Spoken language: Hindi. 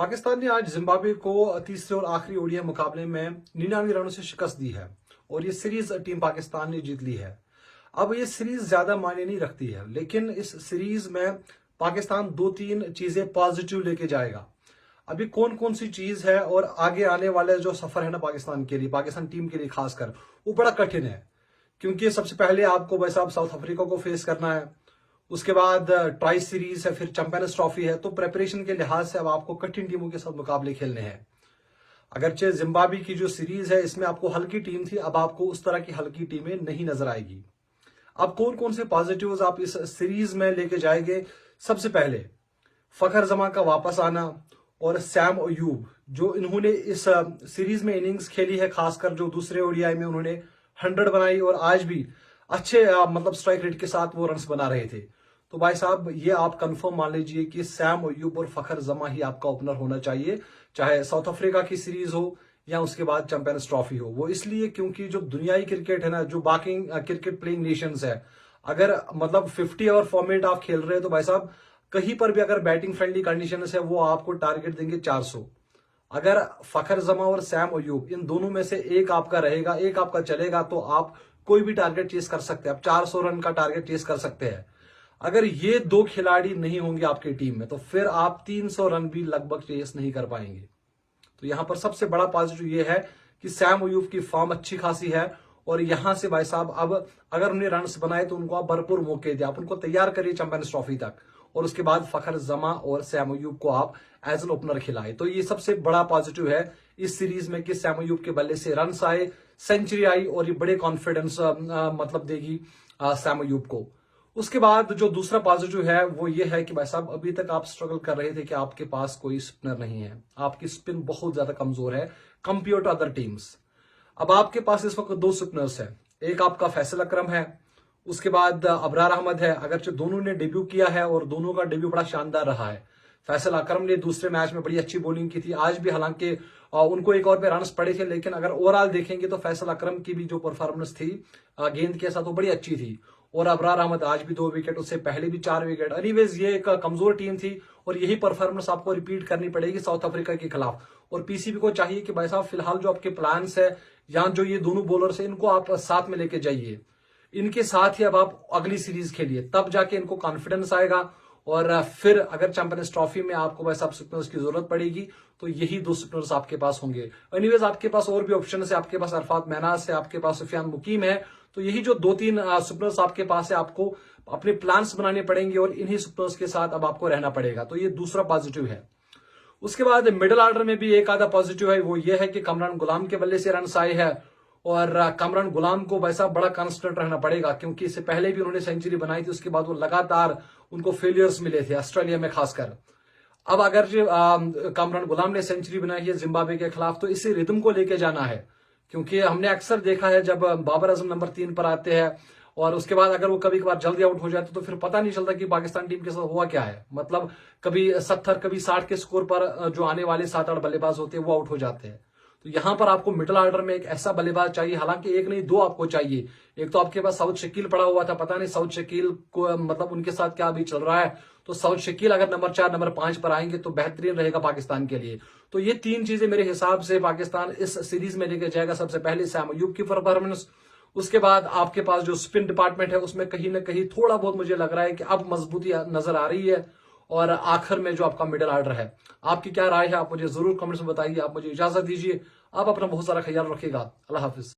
पाकिस्तान ने आज जिम्बाब्वे को तीसरे और आखिरी ओडीआई मुकाबले में 99 रनों से शिकस्त दी है और ये सीरीज टीम पाकिस्तान ने जीत ली है। अब ये सीरीज ज्यादा मायने नहीं रखती है, लेकिन इस सीरीज में पाकिस्तान 2-3 चीजें पॉजिटिव लेके जाएगा। अभी कौन कौन सी चीज है और आगे आने वाले जो सफर है ना पाकिस्तान के लिए, पाकिस्तान टीम के लिए खासकर, वो बड़ा कठिन है। क्योंकि सबसे पहले आपको भाई साहब साउथ अफ्रीका को फेस करना है, उसके बाद ट्राई सीरीज है, फिर चैंपियंस ट्रॉफी है। तो प्रेपरेशन के लिहाज से अब आपको कठिन टीमों के साथ मुकाबले खेलने हैं। अगरचे जिम्बाब्वे की जो सीरीज है इसमें आपको हल्की टीम थी, अब आपको उस तरह की हल्की टीमें नहीं नजर आएगी। अब कौन कौन से पॉजिटिव्स आप इस सीरीज में लेके जाएंगे? सबसे पहले फखर जमा का वापस आना और सैम अयूब, जो इन्होंने इस सीरीज में इनिंग्स खेली है, खासकर जो दूसरे ओडीआई में उन्होंने 100 बनाई और आज भी अच्छे मतलब स्ट्राइक रेट के साथ वो रन्स बना रहे थे। तो भाई साहब ये आप कंफर्म मान लीजिए कि सैम अयूब और फखर जमा ही आपका ओपनर होना चाहिए, चाहे साउथ अफ्रीका की सीरीज हो या उसके बाद चैंपियंस ट्रॉफी हो। वो इसलिए क्योंकि जो दुनियाई क्रिकेट है ना, जो बाकी क्रिकेट प्लेइंग नेशंस है, अगर मतलब 50 ओवर फॉर्मेट आप खेल रहे हैं तो भाई साहब कहीं पर भी अगर बैटिंग फ्रेंडली कंडीशन है वो आपको टारगेट देंगे 400। अगर फखर जमा और सैम अयूब इन दोनों में से एक आपका रहेगा, एक आपका चलेगा, तो आप कोई भी टारगेट चेस कर सकते हैं। आप 400 रन का टारगेट चेस कर सकते हैं। अगर ये दो खिलाड़ी नहीं होंगे आपकी टीम में तो फिर आप 300 रन भी लगभग चेस नहीं कर पाएंगे। तो यहां पर सबसे बड़ा पॉजिटिव ये है कि सैम अयूब की फॉर्म अच्छी खासी है और यहां से भाई साहब अब अगर उन्हें रन्स बनाए तो उनको आप भरपूर मौके दिए, आप उनको तैयार करिए चैंपियंस ट्रॉफी तक, और उसके बाद फखर जमा और सैम अयूब को आप एज एन ओपनर खिलाए। तो ये सबसे बड़ा पॉजिटिव है इस सीरीज में कि सैम अयूब के बल्ले से रन्स आए, सेंचुरी आई और ये बड़े कॉन्फिडेंस मतलब देगी सैम अयूब को। उसके बाद जो दूसरा पॉजिटिव है वो ये है कि भाई साहब अभी तक आप स्ट्रगल कर रहे थे कि आपके पास कोई स्पिनर नहीं है, आपकी स्पिन बहुत ज्यादा कमजोर है कंपेयर टू अदर टीम्स। अब आपके पास इस वक्त 2 स्पिनर्स है, एक आपका फैसल अकरम है, उसके बाद अबरार अहमद है। अगरचे दोनों ने डेब्यू किया है और दोनों का डेब्यू बड़ा शानदार रहा है। फैसल अकरम ने दूसरे मैच में बड़ी अच्छी बॉलिंग की थी, आज भी हालांकि उनको एक और पे रन्स पड़े थे, लेकिन अगर ओवरऑल देखेंगे तो फैसल अकरम की भी जो परफॉर्मेंस थी गेंद के साथ वो बड़ी अच्छी थी। और अबरार अहमद आज भी 2 विकेट, उससे पहले भी 4 विकेट। एनीवेज ये एक कमजोर टीम थी और यही परफॉर्मेंस आपको रिपीट करनी पड़ेगी साउथ अफ्रीका के खिलाफ। और पीसीबी को चाहिए कि भाई साहब फिलहाल जो आपके प्लान्स है या जो ये दोनों बॉलर्स है इनको आप साथ में लेके जाइए, इनके साथ ही अब आप अगली सीरीज खेलिए, तब जाके इनको कॉन्फिडेंस आएगा। और फिर अगर चैंपियंस ट्रॉफी में आपको वैसा स्पिनर्स की जरूरत पड़ेगी तो यही 2 स्पिनर्स आपके पास होंगे। एनीवेज आपके पास और भी ऑप्शन है, आपके पास अरफात महनाज है, आपके पास सुफियान मुकीम है। तो यही जो 2-3 स्पिनर्स आपके पास है, आपको अपने प्लान्स बनाने पड़ेंगे और इन्हीं स्पिनर्स के साथ अब आपको रहना पड़ेगा। तो ये दूसरा पॉजिटिव है। उसके बाद मिडिल ऑर्डर में भी एक आधा पॉजिटिव है, वो ये है कि कमरान गुलाम के बल्ले से रन्स आए हैं और कमरान गुलाम को वैसा बड़ा कॉन्स्टेंट रहना पड़ेगा, क्योंकि इससे पहले भी उन्होंने सेंचुरी बनाई थी, उसके बाद वो लगातार उनको फेलियर्स मिले थे ऑस्ट्रेलिया में खासकर। अब अगर कमरान गुलाम ने सेंचुरी बनाई है जिम्बाब्वे के खिलाफ तो इसी रिदम को लेके जाना है, क्योंकि हमने अक्सर देखा है जब बाबर आजम नंबर 3 पर आते हैं और उसके बाद अगर वो कभी कभार जल्दी आउट हो जाते तो फिर पता नहीं चलता कि पाकिस्तान टीम के साथ हुआ क्या है। मतलब कभी 70 कभी 60 के स्कोर पर जो आने वाले 7-8 बल्लेबाज होते हैं वो आउट हो जाते हैं। तो यहां पर आपको मिडिल ऑर्डर में एक ऐसा बल्लेबाज चाहिए, हालांकि एक नहीं 2 आपको चाहिए। एक तो आपके पास साउथ शकील पड़ा हुआ था, पता नहीं साउथ शकील को मतलब उनके साथ क्या अभी चल रहा है। तो साउथ शकील अगर नंबर 4 नंबर 5 पर आएंगे तो बेहतरीन रहेगा पाकिस्तान के लिए। तो ये 3 चीजें मेरे हिसाब से पाकिस्तान इस सीरीज में लेके जाएगा। सबसे पहले सैम अयूब की परफॉर्मेंस, उसके बाद आपके पास जो स्पिन डिपार्टमेंट है उसमें कहीं ना कहीं थोड़ा बहुत मुझे लग रहा है कि अब मजबूती नजर आ रही है, और आखिर में जो आपका मिडिल ऑर्डर है। आपकी क्या राय है आप मुझे जरूर कमेंट्स में बताइए। आप मुझे इजाजत दीजिए, आप अपना बहुत सारा ख्याल रखिएगा। अल्लाह हाफिज।